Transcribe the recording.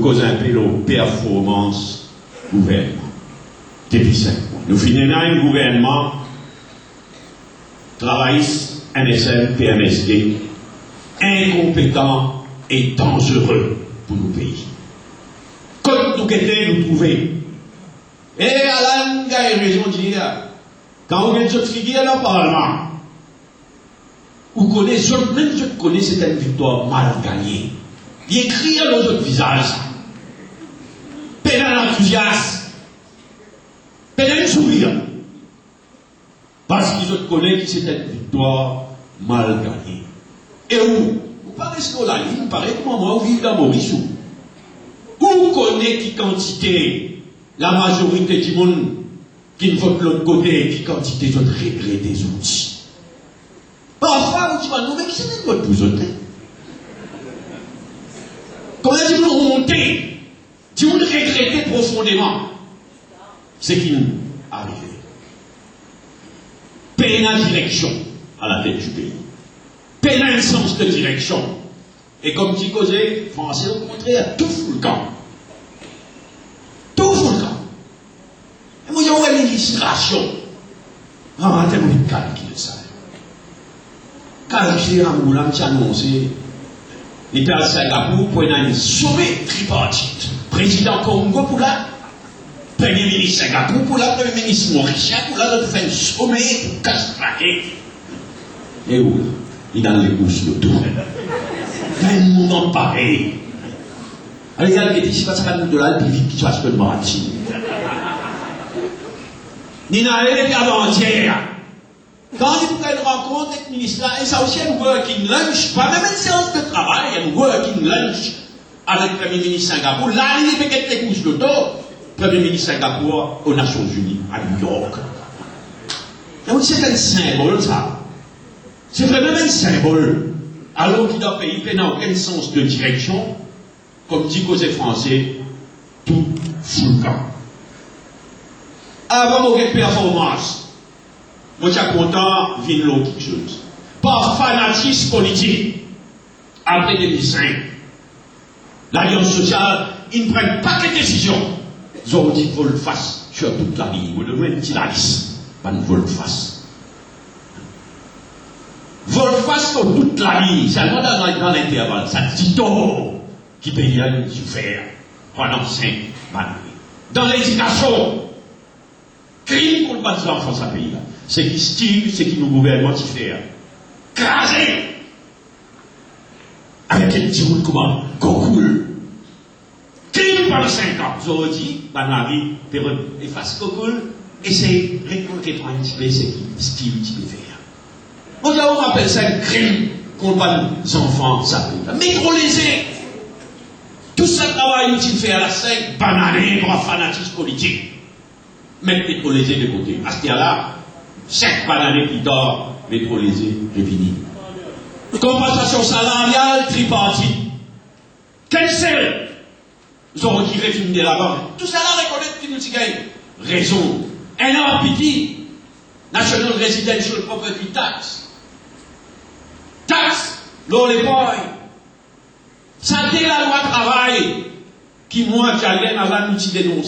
cause un peu de performance gouvernement. Depuis 5 mois. Nous finissons un gouvernement travailliste, NSM, PMSD, incompétent et dangereux pour nos pays. Comme nous nous trouver. Et Alain a raison de dire, quand on a une figure dans le Parlement, vous connaissez, même je connais, c'est une victoire mal gagnée. Il écrit à nos autres visages, peine à l'enthousiasme, peine à sourire, parce qu'ils ont connaissent que c'est une victoire mal gagnée. Et où vous parlez ce qu'on a dit, vous parlez comment moi, vous vivez dans Maurice. Vous connaissez qui quantité, la majorité du monde qui ne vote de l'autre côté, qui quantité de régler des outils. Parfois, vous dites, non, mais qui c'est votre vous autres? Quand vous nous honter, si vous regrettez profondément ce qui nous arrive. Peine à direction à la tête du pays. Peine à un sens de direction. Et comme dit Causé, Français, au contraire, tout fout le camp. Tout fout le camp. Et moi, il y a une illustration. Ah, tellement de calculer ça. Calculer un moulin qui a annoncé. Il était à Singapour pour un sommet tripartite. Président Congo pour là, Premier ministre Singapour pour là, Premier ministre Mauricien pour là, de faire un sommet pour casse-craquer. Et où? Il est dans les bouches de tout. Un moment pareil. Allez, il y a des gens qui sont de là, puis vite, qui sont de Martin. Nina, elle est avant-hier. Quand il y a une rencontre avec le ministre, et ça aussi, il y a un working lunch, pas même une séance de travail, il y a un working lunch avec le Premier ministre Singapour. Là, il y a des couches de dos, Premier ministre Singapour aux Nations Unies, à New York. Donc, c'est un symbole, ça. C'est vraiment un symbole. Alors qu'il a pays n'a aucun sens de direction, comme dit Causé français, tout fout le camp. Avant aucune performance, moi, je suis content de vivre quelque chose. Par fanatisme politique, après 2005, l'Alliance sociale, ils ne prennent pas de décisions. Ils ont dit qu'ils veulent le faire sur toute la vie. Ou le même petit laïs, pas de volte-face. Volte-face sur toute la vie, c'est dans l'intervalle. Ça dit tout qui peut y aller souffrir pendant 5 années. Dans l'éducation, crime contre les enfants dans ce pays-là. C'est qui style, c'est qui nous gouvernement qui fait. Craser avec un petit route comment cocoule. Crime pendant 5 ans. Vous aurez dit, Banari, efface cocoule, et c'est récolter pour un petit peu, c'est qui style qui peut faire. On appelle ça un crime contre les enfants, ça peut. Métrolésé. Tout ça travail utile fait à la 5, banané pour un fanatisme politique. Mettre métrolésé de côté. À ce cas-là, 5 bananes plus tard, métrolésé, réfini. Compensation salariale tripartite. Quel c'est? Nous aurons dit réfini la banque. Tout ça là, reconnaître qu'il nous gagne. Raison. Un RPT, National Residential Property Tax. Taxe, l'on les boy. Ça, c'est la loi travail qui, moi, qui allais dans la multi dénoncer.